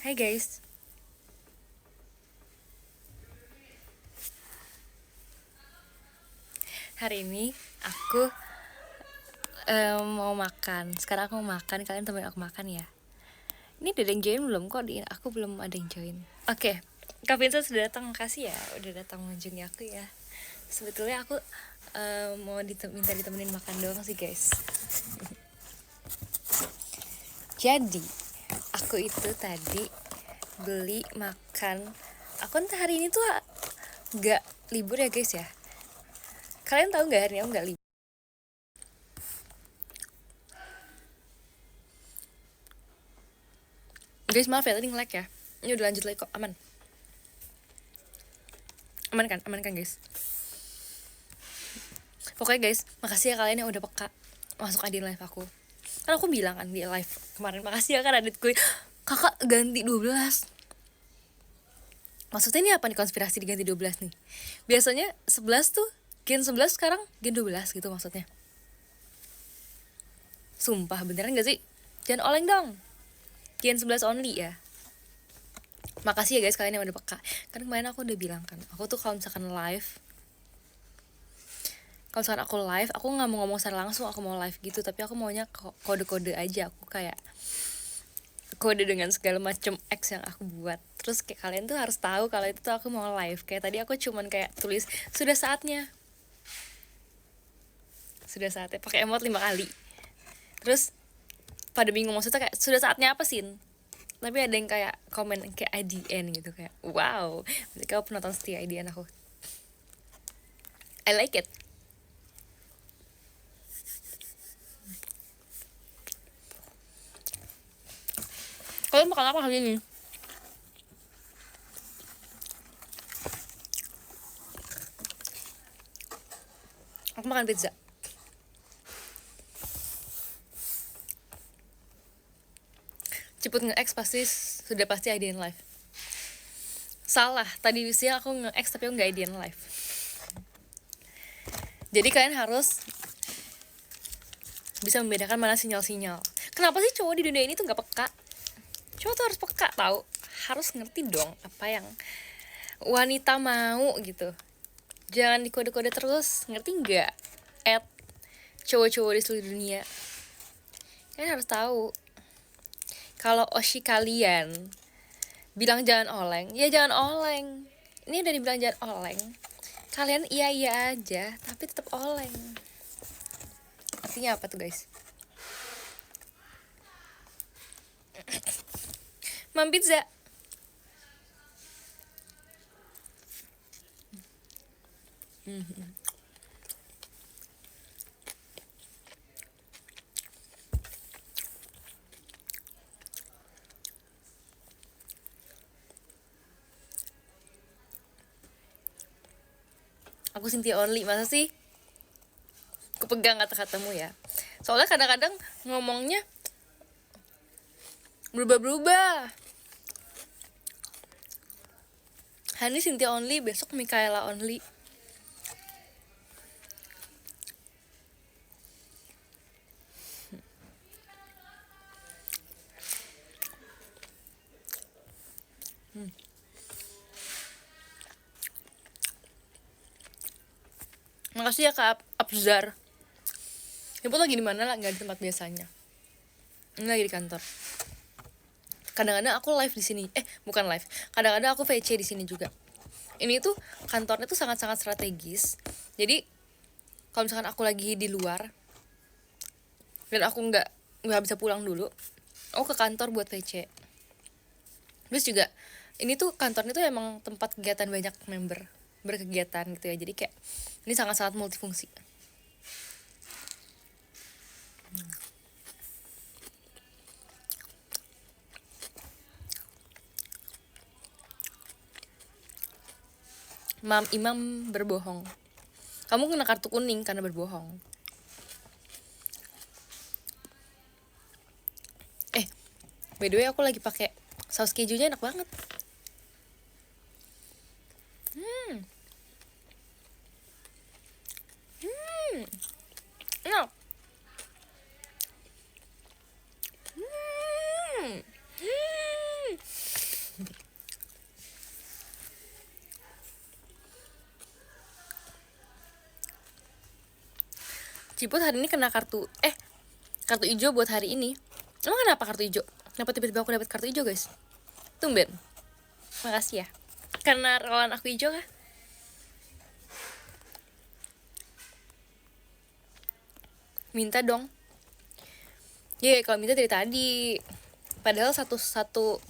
Hai guys, hari ini aku mau makan. Sekarang aku mau makan, kalian temenin aku makan ya. Ini udah ada yang join belum kok? Aku belum ada yang join. Oke, Kak Vincent sudah datang, makasih ya udah datang mengunjungi aku ya. Sebetulnya aku mau minta ditemenin makan doang sih guys. Jadi, aku itu tadi beli makan. Aku entah hari ini tuh gak libur ya guys ya. Kalian tahu gak hari ini aku gak libur? Guys maaf ya tadi nge-lag ya. Ini udah lanjut lagi kok, aman. Aman kan guys. Pokoknya guys, makasih ya kalian yang udah peka masuk Adin live aku. Kan aku bilang kan di live kemarin, makasih ya kan aditku, kakak ganti 12. Maksudnya ini apa nih konspirasi diganti 12 nih? Biasanya 11 tuh, Gen 11 sekarang Gen 12 gitu maksudnya. Sumpah beneran gak sih? Jangan oleng dong. Gen 11 only ya. Makasih ya guys kalian yang udah peka. Kan kemarin aku udah bilang kan, aku tuh kalau misalkan aku live, aku nggak mau ngomong secara langsung, aku mau live gitu, tapi aku maunya kode-kode aja, aku kayak kode dengan segala macam X yang aku buat. Terus kayak kalian tuh harus tahu kalau itu tuh aku mau live. Kayak tadi aku cuman kayak tulis sudah saatnya pakai emot 5 kali. Terus pada bingung maksudnya kayak sudah saatnya apa sih? Tapi ada yang kayak komen kayak IDN gitu, kayak wow, berarti kau penonton setia IDN aku. I like it. Kalian makan apa hari ini? Aku makan pizza. Cepet nge-X sudah pasti IDN live. Salah, tadi siang aku nge-X tapi aku nggak IDN live. Jadi kalian harus bisa membedakan mana sinyal-sinyal. Kenapa sih cowok di dunia ini tuh nggak peka? Cowok tuh harus peka, tahu, harus ngerti dong apa yang wanita mau gitu. Jangan dikode-kode terus, ngerti nggak? Cowok-cowok di seluruh dunia, kalian harus tahu kalau oshi kalian bilang jangan oleng, ya jangan oleng. Ini udah dibilang jangan oleng, kalian iya aja tapi tetap oleng. Artinya apa tuh guys? Mam pizza. Aku Cynthia only, masa sih? Aku pegang kata-katamu ya. Soalnya kadang-kadang ngomongnya berubah-berubah. Hani Cynthia only, besok Mikaela only. Makasih ya Kak Abzar. Ibu lagi di mana lah? Nggak di tempat biasanya. Ini lagi di kantor. Kadang-kadang aku live di sini. Bukan live. Kadang-kadang aku VC di sini juga. Ini tuh kantornya tuh sangat-sangat strategis. Jadi kalau misalkan aku lagi di luar dan aku nggak bisa pulang dulu, aku ke kantor buat VC. Terus juga ini tuh kantornya tuh emang tempat kegiatan banyak member berkegiatan gitu ya. Jadi kayak ini sangat-sangat multifungsi. Mam Imam berbohong. Kamu kena kartu kuning karena berbohong. By the way aku lagi pakai saus kejunya, enak banget. Enak. Ciput hari ini kena kartu hijau buat hari ini. Emang kenapa kartu hijau? Kenapa tiba-tiba aku dapat kartu hijau, guys? Tumben. Makasih ya. Karena lawan aku hijau kah? Minta dong. Kalau minta dari tadi. Padahal satu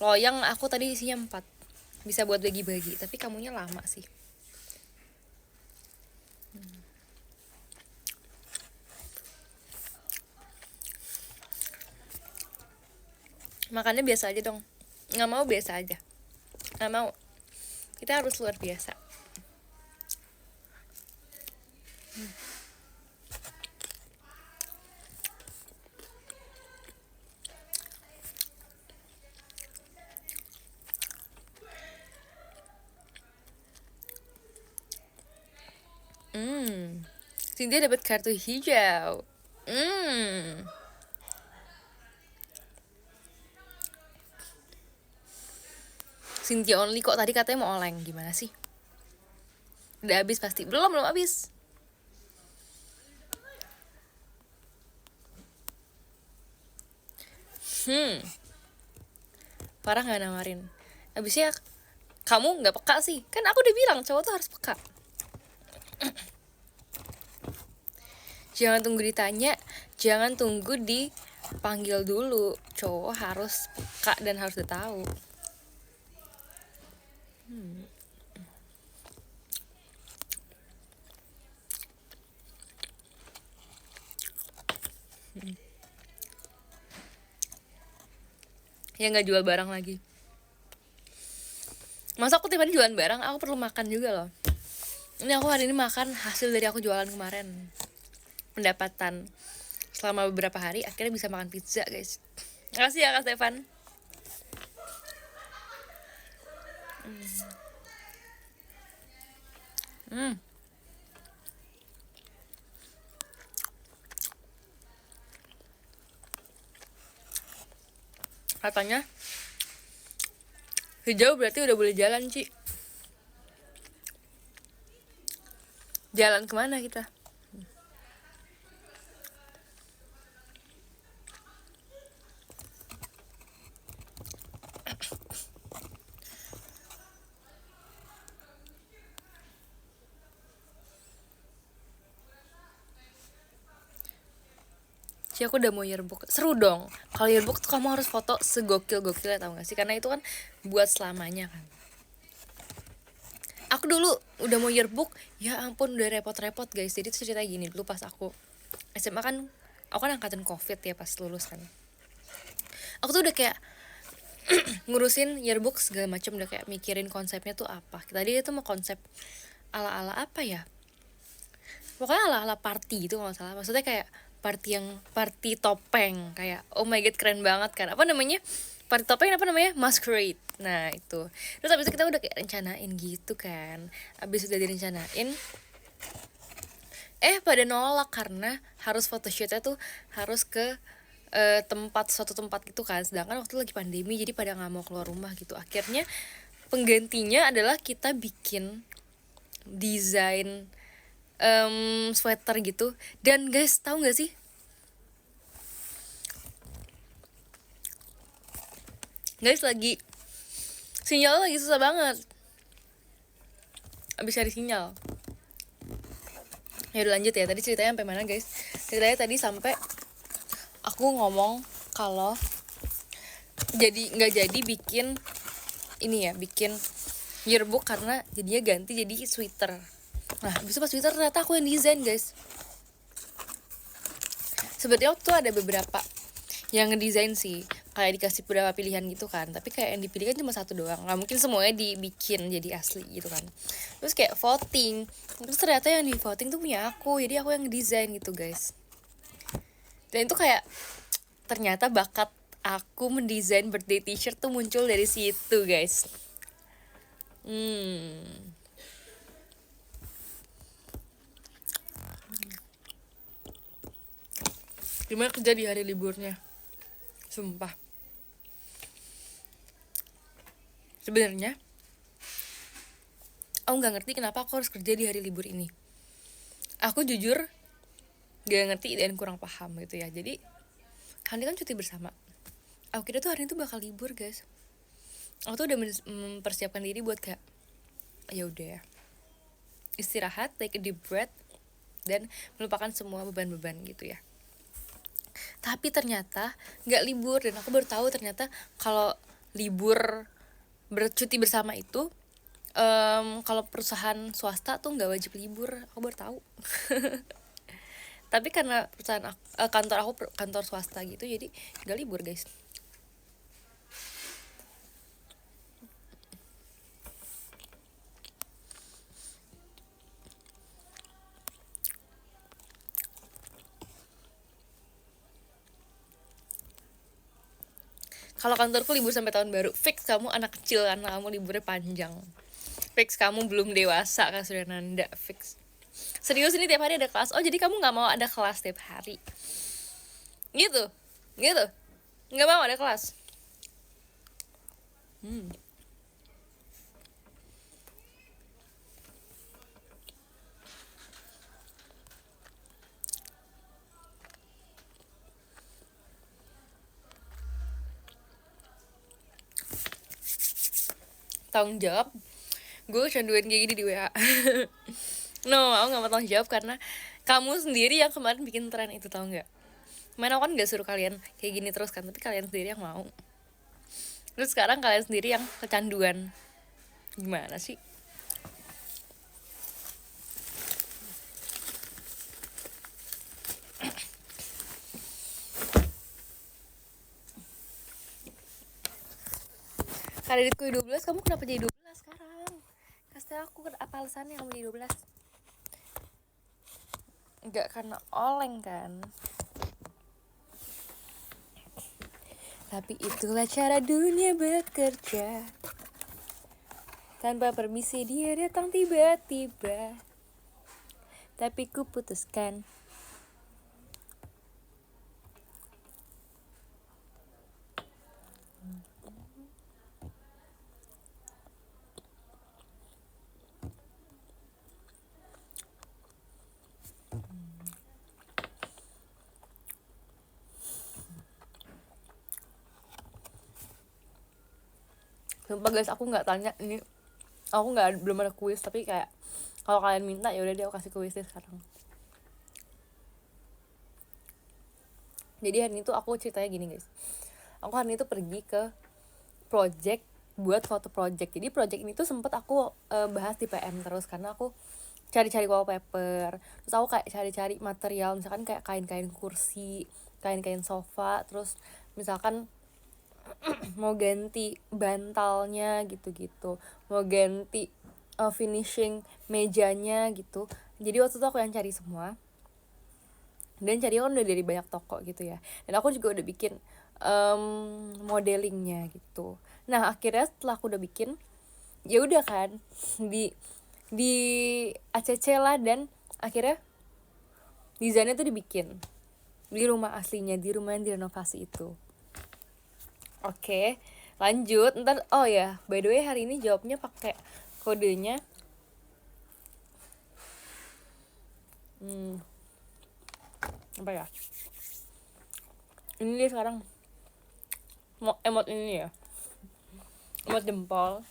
loyang aku tadi isinya 4. Bisa buat bagi-bagi, tapi kamunya lama sih. Makannya biasa aja dong. Nggak mau biasa aja. Nggak mau. Kita harus luar biasa. Cynthia dapat kartu hijau. Cynthia only kok, tadi katanya mau oleng. Gimana sih? Udah habis pasti. Belum habis. Parah gak nawarin. Abisnya kamu gak peka sih. Kan aku udah bilang cowok tuh harus peka. Jangan tunggu ditanya, jangan tunggu dipanggil dulu. Cowok harus peka dan harus udah tahu. Yang gak jual barang lagi. Masa aku tiba-tiba jualan barang, aku perlu makan juga loh. Ini aku hari ini makan hasil dari aku jualan kemarin. Pendapatan selama beberapa hari, akhirnya bisa makan pizza, guys. Makasih ya Kak Stefan. Katanya hijau berarti udah boleh jalan, Ci. Jalan kemana kita? Ci, aku udah mau yearbook. Seru dong. Kalau yearbook tuh kamu harus foto segokil-gokilnya, tau gak sih? Karena itu kan buat selamanya kan. Aku dulu udah mau yearbook, ya ampun udah repot-repot, guys. Jadi tuh cerita gini, dulu pas aku SMA kan, aku kan angkatan COVID ya pas lulus kan. Aku tuh udah kayak ngurusin yearbook segala macam, udah kayak mikirin konsepnya tuh apa. Tadi itu mau konsep ala-ala apa ya? Pokoknya ala-ala party gitu kalau salah. Maksudnya kayak party topeng, kayak oh my god keren banget kan. Apa namanya? Party topeng apa namanya? Masquerade. Nah, itu. Terus habis itu kita udah kayak rencanain gitu kan. Habis udah direncanain, pada nolak karena harus photoshootnya tuh harus ke suatu tempat gitu kan. Sedangkan waktu itu lagi pandemi, jadi pada nggak mau keluar rumah gitu. Akhirnya penggantinya adalah kita bikin desain sweater gitu. Dan guys, tahu nggak sih? Guys, sinyal lagi susah banget. Abis cari sinyal. Ya udah lanjut ya. Tadi ceritanya sampai mana, guys? Ceritanya tadi sampai aku ngomong kalau nggak jadi bikin yearbook karena jadinya ganti jadi sweater. Nah, bisa pas sweater ternyata aku yang desain, guys. Sebenarnya tuh ada beberapa yang ngedesain sih, kayak dikasih beberapa pilihan gitu kan, tapi kayak yang dipilih kan cuma satu doang, nggak mungkin semuanya dibikin jadi asli gitu kan. Terus kayak voting, terus ternyata yang di voting tuh punya aku, jadi aku yang ngedesain gitu, guys. Dan itu kayak ternyata bakat aku mendesain birthday t-shirt tuh muncul dari situ, guys. Gimana kerja di hari liburnya? Sumpah. Sebenarnya aku nggak ngerti kenapa aku harus kerja di hari libur ini. Aku jujur gak ngerti dan kurang paham gitu ya. Jadi hari ini kan cuti bersama, aku kira tuh hari ini tuh bakal libur guys. Aku tuh udah mempersiapkan diri buat kayak ya udah istirahat, take a deep breath, dan melupakan semua beban-beban gitu ya. Tapi ternyata nggak libur, dan aku baru tahu ternyata kalau libur bercuti bersama itu kalau perusahaan swasta tuh nggak wajib libur, aku baru tahu. Tapi karena perusahaan kantor aku kantor swasta gitu, jadi nggak libur guys. Kalau kantorku libur sampai tahun baru, fix kamu anak kecil karena kamu liburnya panjang. Fix kamu belum dewasa kan, sudah nanda, fix. Serius, ini tiap hari ada kelas. Oh jadi kamu nggak mau ada kelas tiap hari? Gitu, gitu. Nggak mau ada kelas. Tanggung jawab, gue canduin kayak gini di WA. No, aku nggak mau tanggung jawab karena kamu sendiri yang kemarin bikin tren itu, tau nggak? Kemarin aku kan nggak suruh kalian kayak gini terus kan, tapi kalian sendiri yang mau. Terus sekarang kalian sendiri yang kecanduan. Gimana sih? Kreditku 12, kamu kenapa jadi 12 sekarang? Kasih aku apa alasannya kamu jadi 12? Enggak karena oleng kan? Tapi itulah cara dunia bekerja. Tanpa permisi dia datang tiba-tiba. Tapi ku putuskan. Sumpah guys, aku nggak tanya ini, aku nggak, belum ada kuis, tapi kayak kalau kalian minta ya udah deh aku kasih kuisnya sekarang. Jadi hari ini tuh aku ceritanya gini guys, aku hari ini tuh pergi ke project buat foto project. Jadi project ini tuh sempet aku bahas di PM terus karena aku cari-cari wallpaper, terus aku kayak cari-cari material, misalkan kayak kain-kain kursi, kain-kain sofa, terus misalkan mau ganti bantalnya gitu-gitu, mau ganti finishing mejanya gitu. Jadi waktu itu aku yang cari semua, dan cari kan udah dari banyak toko gitu ya, dan aku juga udah bikin modelingnya gitu. Nah akhirnya setelah aku udah bikin, ya udah kan di ACC lah, dan akhirnya desainnya tuh dibikin di rumah aslinya, di rumah yang direnovasi itu. Oke, lanjut. Ntar, oh ya, by the way hari ini jawabnya pakai kodenya. Apa ya? Ini dia sekarang. Emot ini ya. Emot jempol.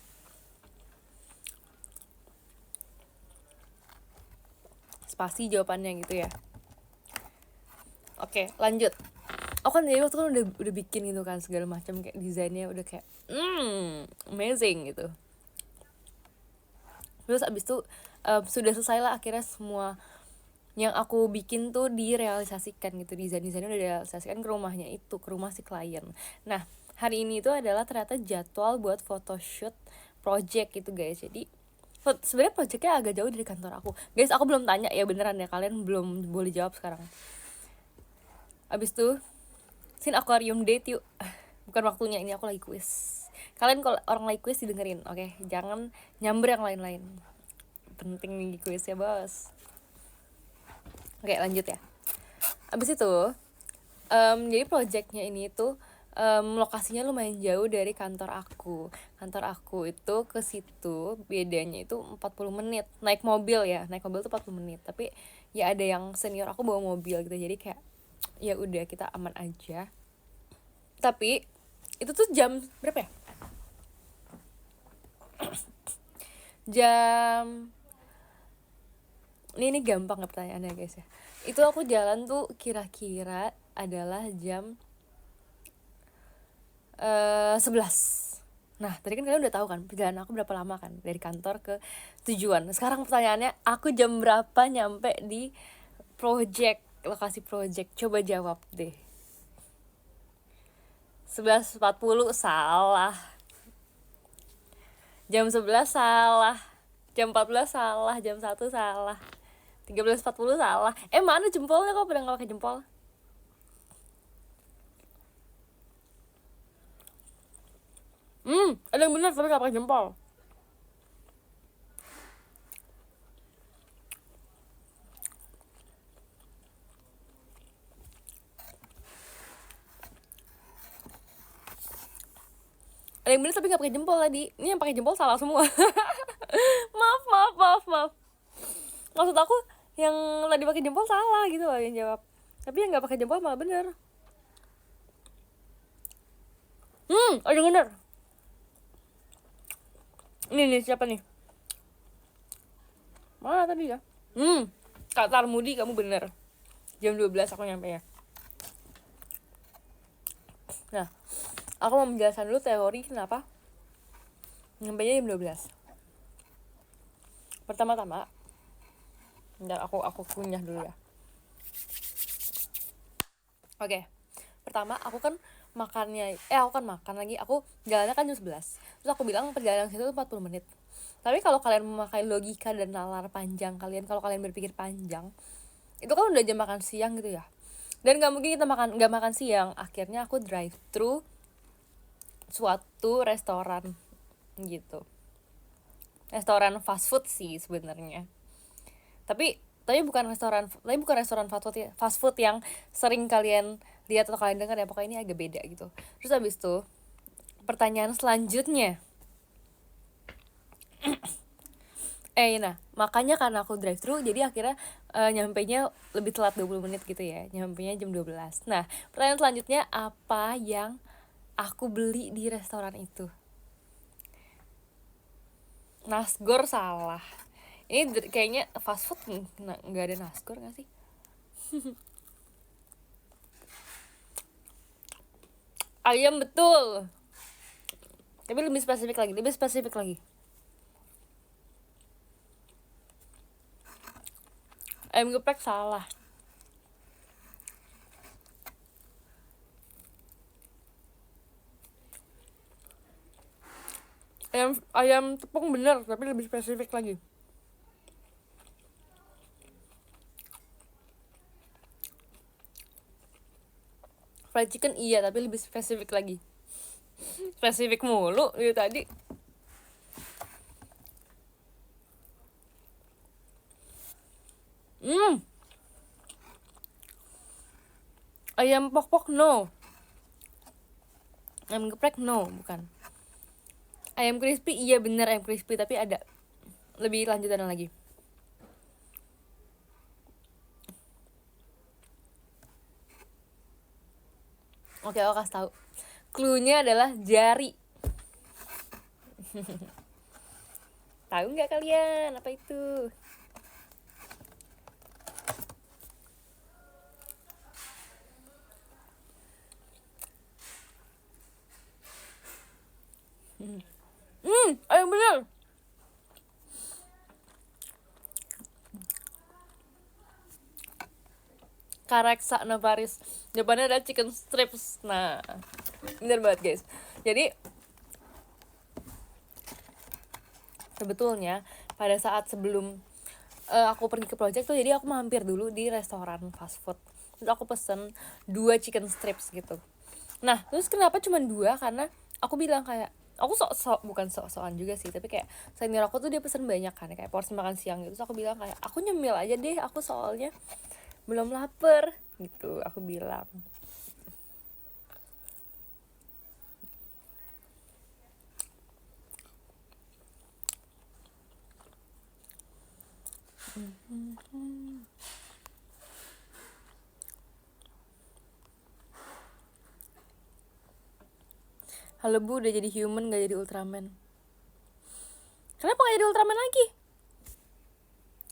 Spasi jawabannya gitu ya. Oke, lanjut. Aku kan dari waktu kan udah bikin gitu kan segala macam, kayak desainnya udah kayak amazing gitu. Terus abis itu sudah selesai lah akhirnya semua yang aku bikin tuh direalisasikan gitu, desainnya udah direalisasikan ke rumahnya itu, ke rumah si klien. Nah hari ini tuh adalah ternyata jadwal buat photoshoot project gitu guys. Jadi sebenarnya projectnya agak jauh dari kantor aku guys, aku belum tanya ya, beneran ya, kalian belum boleh jawab sekarang. Abis tuh sin aquarium date yuk. Bukan waktunya, ini aku lagi kuis. Kalian kalau orang lagi kuis didengerin, oke? Jangan nyamber yang lain-lain. Penting nih kuis ya bos. Oke lanjut ya. Abis itu jadi projectnya ini tuh lokasinya lumayan jauh dari kantor aku. Kantor aku itu ke situ bedanya itu 40 menit. Naik mobil tuh 40 menit. Tapi ya ada yang senior aku bawa mobil gitu. Jadi kayak ya udah kita aman aja. Tapi itu tuh jam berapa ya? Jam ini gampang ya pertanyaannya guys ya. Itu aku jalan tuh kira-kira adalah jam 11. Nah, tadi kan kalian udah tahu kan perjalanan aku berapa lama kan dari kantor ke tujuan. Sekarang pertanyaannya, aku jam berapa nyampe di lokasi project? Coba jawab deh. 11.40 salah. Jam 11 salah. Jam 14 salah, jam 1 salah. 13.40 salah. Mana jempolnya, kok pada nggak pakai jempol? Ada yang bener tapi nggak pakai jempol. Ada yang bener tapi nggak pakai jempol tadi. Ini yang pakai jempol salah semua. maaf. Maksud aku yang tadi pakai jempol salah gitu loh yang jawab. Tapi yang nggak pakai jempol malah bener. Ada yang bener. Ini siapa nih? Mana tadi ya? Kak Tarmudi, kamu bener. Jam 12 aku nyampe ya. Nah, aku mau menjelaskan dulu teori kenapa nyampenya jam 12. Pertama-tama, bentar aku kunyah dulu ya. Oke. Pertama, aku kan makan lagi. Aku jalannya kan jam 11. Terus aku bilang perjalanan situ 40 menit. Tapi kalau kalian memakai logika dan nalar panjang kalian, kalau kalian berpikir panjang, itu kan udah jam makan siang gitu ya. Dan gak mungkin kita gak makan siang. Akhirnya aku drive thru suatu restoran gitu. Restoran fast food sih sebenarnya. Tapi bukan restoran fast food yang sering kalian lihat atau kalian dengar ya. Pokoknya ini agak beda gitu. Terus habis itu pertanyaan selanjutnya, nah makanya karena aku drive thru jadi akhirnya nyampenya lebih telat 20 menit gitu ya. Nyampenya jam 12. Nah, pertanyaan selanjutnya, apa yang aku beli di restoran itu? Nasgor salah. Ini kayaknya fast food nggak ada nasgor nggak sih? Ayam betul. Tapi lebih spesifik lagi. Ayam geprek salah. Ayam tepung bener, tapi lebih spesifik lagi. Fried chicken iya, tapi lebih spesifik lagi. Spesifik mulu itu tadi. Ayam pok-pok no. Ayam geprek no, bukan. Ayam crispy iya bener ayam crispy, tapi ada lebih lanjutan lagi. Oke, aku kasih tahu. Cluenya adalah jari. Tahu nggak kalian apa itu? Ayo bener. Kareksa Novaris. Jawabannya adalah chicken strips. Nah, bener banget guys. Jadi sebetulnya pada saat sebelum aku pergi ke project tuh, jadi aku mampir dulu di restoran fast food. Terus aku pesen 2 chicken strips gitu. Nah, terus kenapa cuma 2? Karena aku bilang kayak, aku bukan sok-sokan juga sih, tapi kayak senior aku tuh dia pesen banyak kan, kayak porsi makan siang gitu. Terus aku bilang kayak, aku nyemil aja deh, aku soalnya belum lapar gitu, aku bilang. Halo Bu, udah jadi human gak jadi Ultraman. Kenapa gak jadi Ultraman lagi?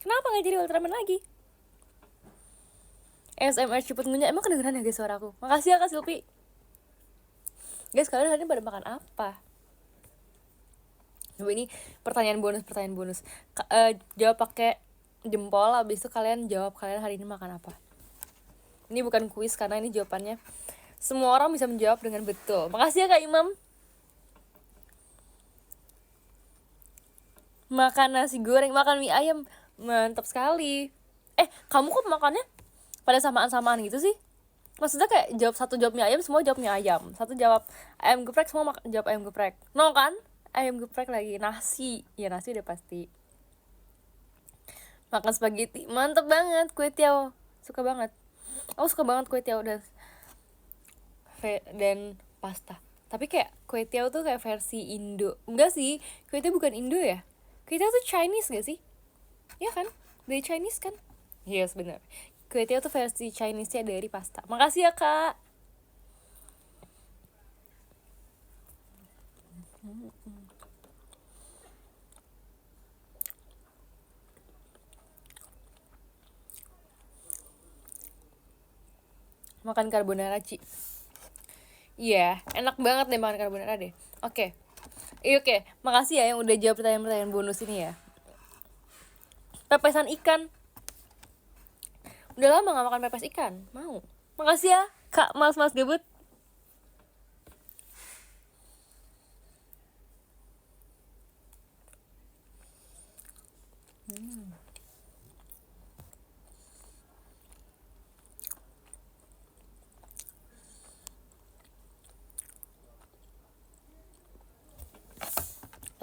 Kenapa gak jadi Ultraman lagi? ASMR cepet ngunyah. Emang kedengeran ya guys suara aku? Makasih ya Kak Silpi. Guys, kalian hari ini pada makan apa? Coba ini pertanyaan bonus. Jawab pakai jempol, habis itu kalian jawab kalian hari ini makan apa. Ini bukan kuis karena ini jawabannya semua orang bisa menjawab dengan betul. Makasih ya Kak Imam. Makan nasi goreng, makan mie ayam. Mantap sekali. Kamu kok makannya pada samaan-samaan gitu sih? Maksudnya kayak jawab mie ayam, semua jawab mie ayam. Satu jawab ayam geprek, semua jawab ayam geprek. No kan? Ayam geprek lagi. Nasi. Ya nasi udah pasti. Makan spaghetti. Mantep banget. Kue tiaw. Suka banget. Aku suka banget kue tiaw dan pasta. Tapi kayak kue tiaw tuh kayak versi Indo. Enggak sih, kue tiaw bukan Indo ya. Kue tiaw tuh Chinese gak sih? Iya kan? Dari Chinese kan? Yes, benar. Kue tiaw tuh versi Chinese-nya dari pasta. Makasih ya Kak. Makan carbonara Ci. Iya, enak banget deh makan carbonara deh. Oke. Oke. Makasih ya yang udah jawab pertanyaan-pertanyaan bonus ini ya. Pepesan ikan. Udah lama gak makan pepes ikan. Mau. Makasih ya Kak Mas Gebut.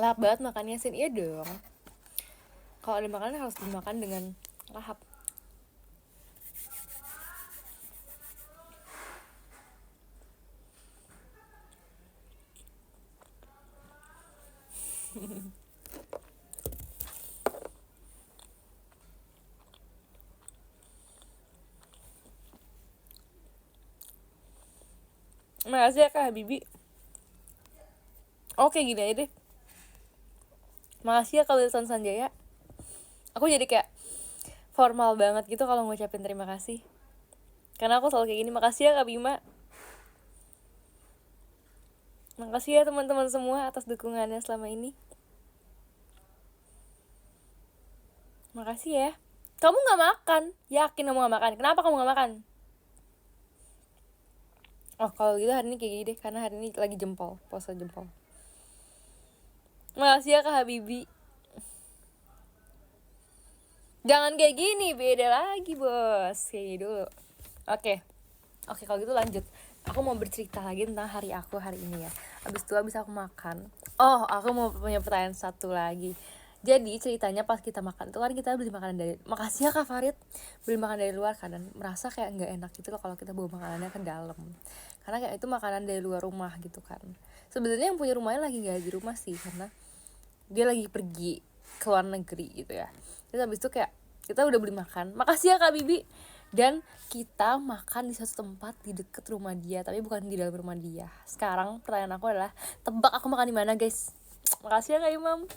Lahap banget makannya Sin. Iya dong. Kalau ada makanan harus dimakan dengan lahap. Makasih ya Kak Habibi. Oke gini aja deh. Makasih ya Kak Wilson Sanjaya. Aku jadi kayak formal banget gitu kalau ngucapin terima kasih. Karena aku selalu kayak gini. Makasih ya Kak Bima. Makasih ya teman-teman semua atas dukungannya selama ini. Makasih ya. Kamu gak makan? Yakin kamu gak makan? Kenapa kamu gak makan? Oh kalau gitu hari ini kayak gini deh. Karena hari ini lagi jempol. Puasa jempol. Makasih ya Kak Habibi. Jangan kayak gini, beda lagi bos. Kayak gini dulu. Oke kalau gitu lanjut. Aku mau bercerita lagi tentang hari aku hari ini ya. Abis itu abis aku makan. Oh aku mau punya pertanyaan satu lagi. Jadi ceritanya pas kita makan itu kan kita beli makanan dari, makasih ya Kak Farid, beli makanan dari luar kan, dan merasa kayak nggak enak gitu loh kalau kita bawa makanannya ke dalam, karena kayak itu makanan dari luar rumah gitu kan. Sebenarnya yang punya rumahnya lagi nggak di rumah sih, karena dia lagi pergi ke luar negeri gitu ya. Terus habis itu kayak kita udah beli makan, makasih ya Kak Bibi, dan kita makan di satu tempat di deket rumah dia, tapi bukan di dalam rumah dia. Sekarang pertanyaan aku adalah, tebak aku makan di mana guys? Makasih ya Kak Imam.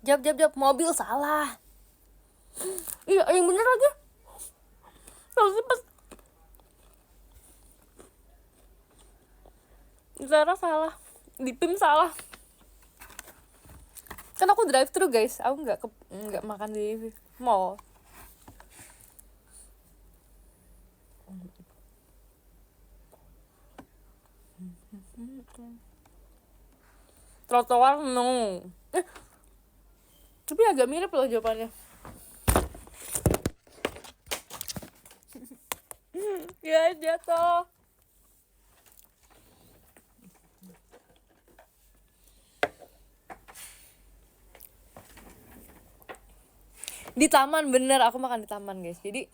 Jawab, mobil salah. Iya, yang bener aja. Harusnya pas Zara salah, di PIM salah. Kan aku drive thru guys, aku nggak makan di mall. Trotoar no. Tapi agak mirip loh jawabannya. Ya jatuh. Di taman, bener, aku makan di taman guys. Jadi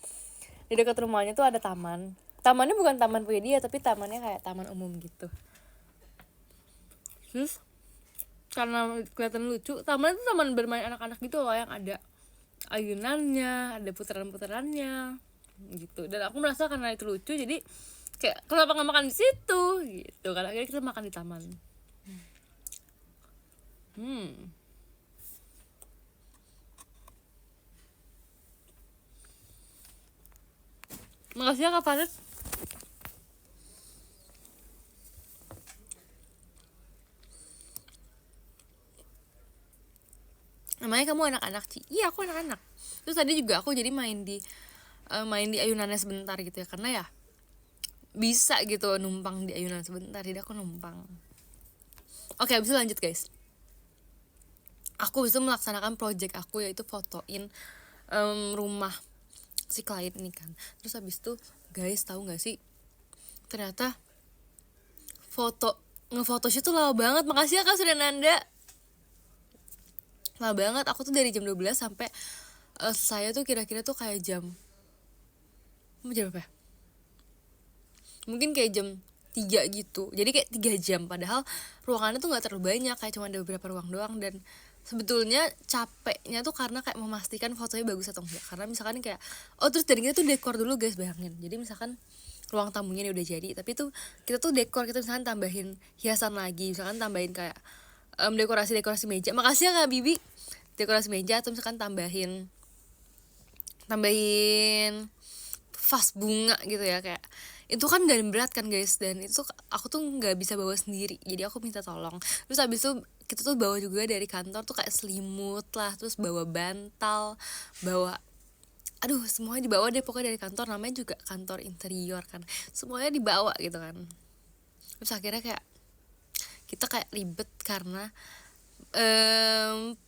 di dekat rumahnya tuh ada taman. Tamannya bukan taman punya dia, tapi tamannya kayak taman umum gitu. Terus karena kelihatan lucu. Taman itu taman bermain anak-anak gitu loh, yang ada ayunannya, ada putaran-putarannya gitu. Dan aku merasa karena itu lucu, jadi kayak kenapa nggak makan di situ gitu. Karena akhirnya kita makan di taman. Makasih ya Kak Farid. Namanya kamu anak-anak, Ci. Iya, aku anak-anak. Terus tadi juga aku jadi main di ayunannya sebentar gitu ya, karena ya bisa gitu numpang di ayunan sebentar, jadi aku numpang. Oke, habis itu lanjut guys. Aku bisa melaksanakan project aku, yaitu fotoin rumah si klien ini kan. Terus habis itu guys, tahu nggak sih, ternyata ngefoto tuh lama banget. Makasih ya Kak Sudananda. Lama banget. Aku tuh dari jam 12 sampai saya tuh kira-kira tuh kayak jam berapa ya? Mungkin kayak jam 3 gitu. Jadi kayak 3 jam, padahal ruangannya tuh nggak terlalu banyak, kayak cuma ada beberapa ruang doang. Dan sebetulnya capeknya tuh karena kayak memastikan fotonya bagus atau enggak. Karena misalkan kayak terus dari kita tuh dekor dulu guys, bayangin. Jadi misalkan ruang tamunya ini udah jadi, tapi tuh kita tuh dekor, kita misalkan tambahin hiasan lagi, misalkan tambahin kayak dekorasi meja. Makasih ya Kak Bibi. Dekorasi meja, atau misalkan tambahin vas bunga gitu ya, kayak itu kan dan berat kan guys, dan itu aku tuh nggak bisa bawa sendiri, jadi aku minta tolong. Terus habis itu kita tuh bawa juga dari kantor tuh kayak selimut lah, terus bawa bantal, bawa semuanya dibawa deh pokoknya dari kantor, namanya juga kantor interior kan, semuanya dibawa gitu kan. Terus akhirnya kayak kita kayak ribet karena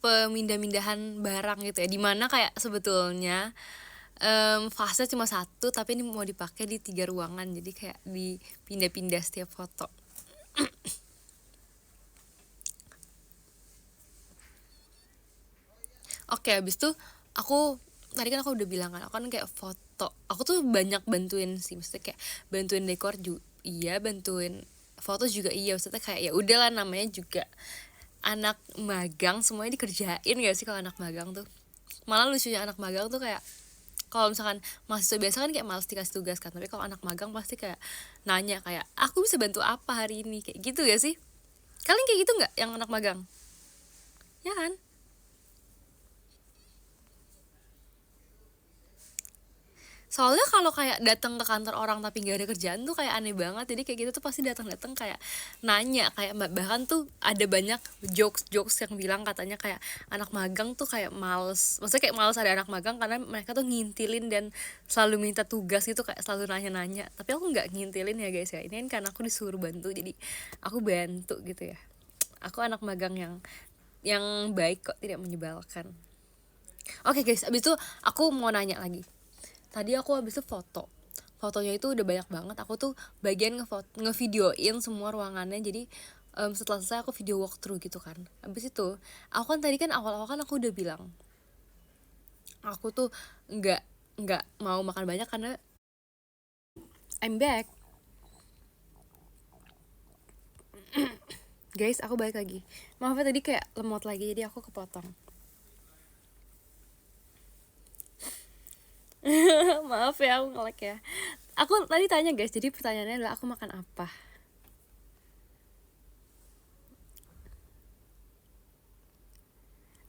pemindah-mindahan barang gitu ya, dimana kayak sebetulnya fase cuma satu, tapi ini mau dipakai di 3 ruangan, jadi kayak dipindah-pindah setiap foto. Oke, habis itu aku tadi kan aku udah bilang kan, aku kan kayak foto, aku tuh banyak bantuin sih, maksudnya kayak bantuin dekor juga iya, bantuin foto juga iya. Maksudnya kayak ya udahlah, namanya juga anak magang, semuanya dikerjain gak sih kalau anak magang tuh. Malah lucunya anak magang tuh kayak, kalau misalkan mahasiswa biasa kan kayak malas dikasih tugas kan, tapi kalau anak magang pasti kayak nanya kayak, aku bisa bantu apa hari ini, kayak gitu gak sih? Kalian kayak gitu nggak yang anak magang? Ya kan? Soalnya kalau kayak datang ke kantor orang tapi gak ada kerjaan tuh kayak aneh banget. Jadi kayak gitu tuh pasti datang kayak nanya, kayak bahkan tuh ada banyak jokes yang bilang katanya kayak anak magang tuh kayak males. Maksudnya kayak males ada anak magang karena mereka tuh ngintilin dan selalu minta tugas gitu, kayak selalu nanya-nanya. Tapi aku nggak ngintilin ya guys ya, ini kan karena aku disuruh bantu, jadi aku bantu gitu ya. Aku anak magang yang baik kok, tidak menyebalkan. Oke guys, abis itu aku mau nanya lagi. Tadi aku habis itu fotonya itu udah banyak banget. Aku tuh bagian ngevideoin semua ruangannya. Jadi setelah selesai aku video walkthrough gitu kan. Habis itu aku kan tadi kan awal-awal kan aku udah bilang aku tuh nggak mau makan banyak karena I'm back. Guys, aku balik lagi. Maaf ya, tadi kayak lemot lagi, jadi aku kepotong. Maaf ya, aku ngelek ya. Aku tadi tanya guys, jadi pertanyaannya adalah aku makan apa.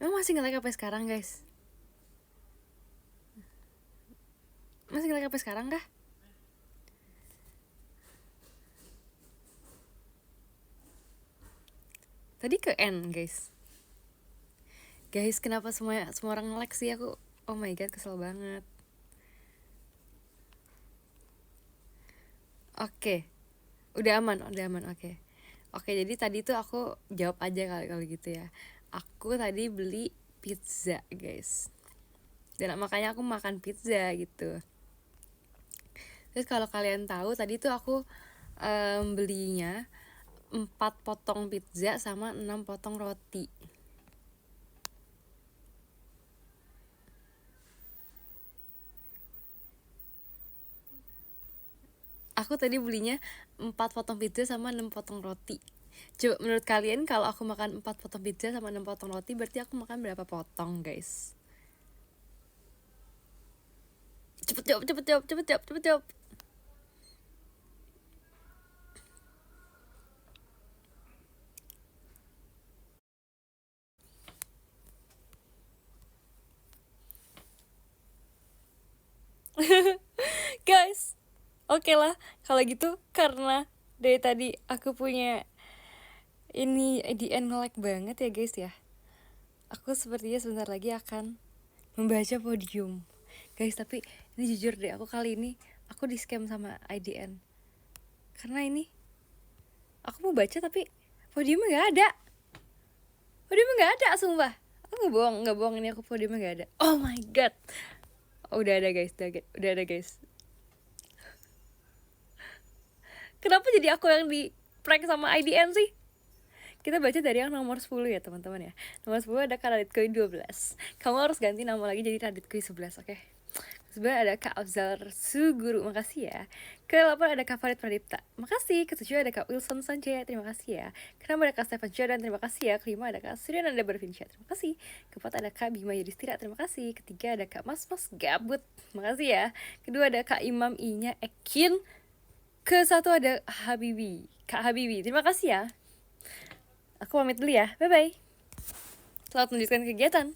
Emang masih ngelek sampai sekarang guys? Masih ngelek sampai sekarang kah? Tadi ke N guys. Guys, kenapa semua orang nge-like sih? Aku, oh my god, kesel banget. Oke, udah aman, oke. Oke, jadi tadi tuh aku jawab aja kalau gitu ya. Aku tadi beli pizza guys, dan makanya aku makan pizza gitu. Terus kalau kalian tahu, tadi tuh aku belinya 4 potong pizza sama 6 potong roti. Aku tadi belinya 4 potong pizza sama 6 potong roti. Coba menurut kalian kalau aku makan 4 potong pizza sama 6 potong roti, berarti aku makan berapa potong, guys? Cepet jawab, cepet jawab, cepet jawab, cepet jawab. Guys, oke lah kalau gitu, karena dari tadi aku punya ini IDN nge-lag banget ya guys ya. Aku sepertinya sebentar lagi akan membaca podium. Guys, tapi ini jujur deh, aku kali ini aku di scam sama IDN. Karena ini aku mau baca tapi podiumnya nggak ada. Podiumnya nggak ada, sumpah. Aku nggak bohong ini, aku podiumnya nggak ada. Oh my god. Oh, udah ada guys, udah ada guys. Kenapa jadi aku yang di prank sama IDN sih? Kita baca dari yang nomor 10 ya teman-teman ya. Nomor 10 ada Kak Raditkoy 12. Kamu harus ganti nama lagi jadi Raditkoy 11, oke? Sebenarnya ada Kak Afzal Suguru, makasih ya. Ke-8 ada Kak Farid Pradipta, makasih. Ke-7 ada Kak Wilson Sanjaya, terima kasih ya. Ke-6 ada Kak Stefan Jordan, terima kasih ya. Ke-5 ada Kak Suryananda Bervinsya, terima kasih. Ke-4 ada Kak Bima Yudhistira, terima kasih. Ke-3 ada Kak Mas Gabut, makasih ya. Ke-2 ada Kak Imam I-nya Ekin. Ke-1 ada Habibi, Kak Habibi, terima kasih ya. Aku pamit dulu ya, bye-bye. Selamat melanjutkan kegiatan.